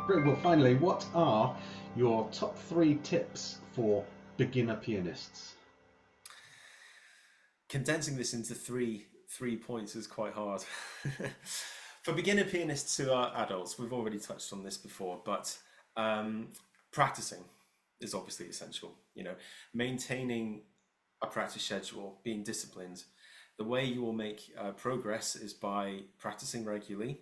Great. Well, finally, what are your top 3 tips for beginner pianists? Condensing this into three points is quite hard. For beginner pianists who are adults, we've already touched on this before, but um, practicing is obviously essential. Maintaining a practice schedule, being disciplined. The way you will make progress is by practicing regularly.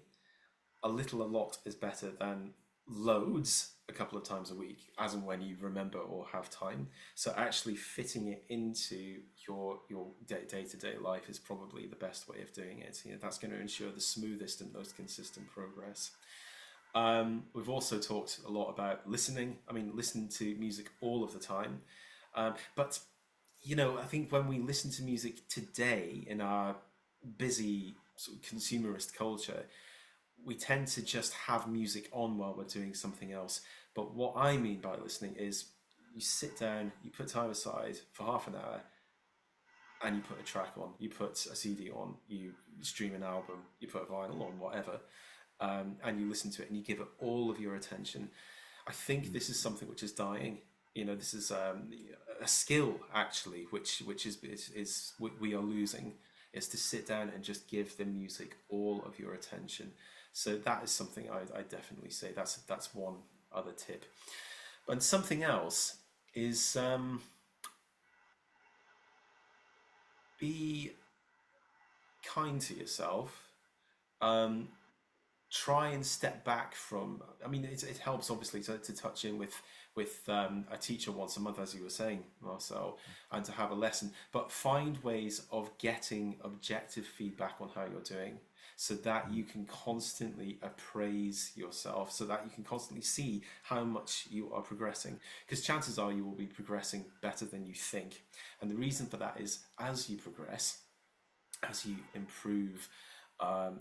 A lot is better than loads a couple of times a week, as and when you remember or have time. So actually fitting it into your day-to-day life is probably the best way of doing it. That's going to ensure the smoothest and most consistent progress. We've also talked a lot about listening. I mean, listen to music all of the time. But I think when we listen to music today in our busy sort of consumerist culture, we tend to just have music on while we're doing something else. But what I mean by listening is you sit down, you put time aside for half an hour, and you put a track on, you put a CD on, you stream an album, you put a vinyl on, whatever, and you listen to it and you give it all of your attention. I think this is something which is dying. This is a skill actually, which is we are losing, is to sit down and just give the music all of your attention. So that is something I definitely say. That's one other tip. But something else is be kind to yourself. Um, Try and step back from. I mean, it helps obviously to touch in with a teacher once a month, as you were saying, Marcel, and to have a lesson. But find ways of getting objective feedback on how you're doing, so that you can constantly appraise yourself, so that you can constantly see how much you are progressing. Because chances are you will be progressing better than you think, and the reason for that is as you progress, as you improve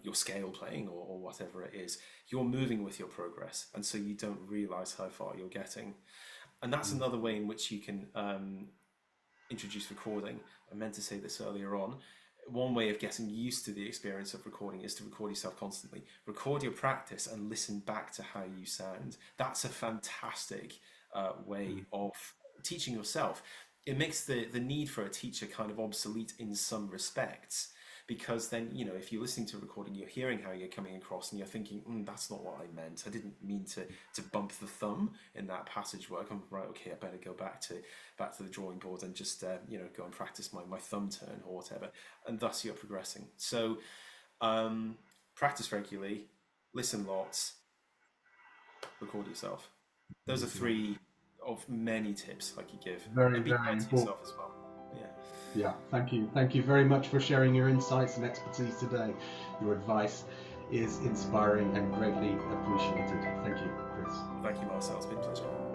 your scale playing or whatever it is, you're moving with your progress, and so you don't realize how far you're getting. And that's another way in which you can introduce recording. I meant to say this earlier on. One way of getting used to the experience of recording is to record yourself constantly. Record your practice and listen back to how you sound. That's a fantastic way of teaching yourself. It makes the need for a teacher kind of obsolete in some respects, because then if you're listening to a recording, you're hearing how you're coming across and you're thinking, that's not what I meant, I didn't mean to bump the thumb in that passage work. I'm right, okay, I better go back to the drawing board and just go and practice my thumb turn or whatever, and thus you're progressing. So practice regularly, listen lots, record yourself. Those are three of many tips I could give, Very, and be very kind to important. yourself as well. Yeah. Yeah, thank you. Thank you very much for sharing your insights and expertise today. Your advice is inspiring and greatly appreciated. Thank you, Chris. Thank you, Marcel. It's been a pleasure.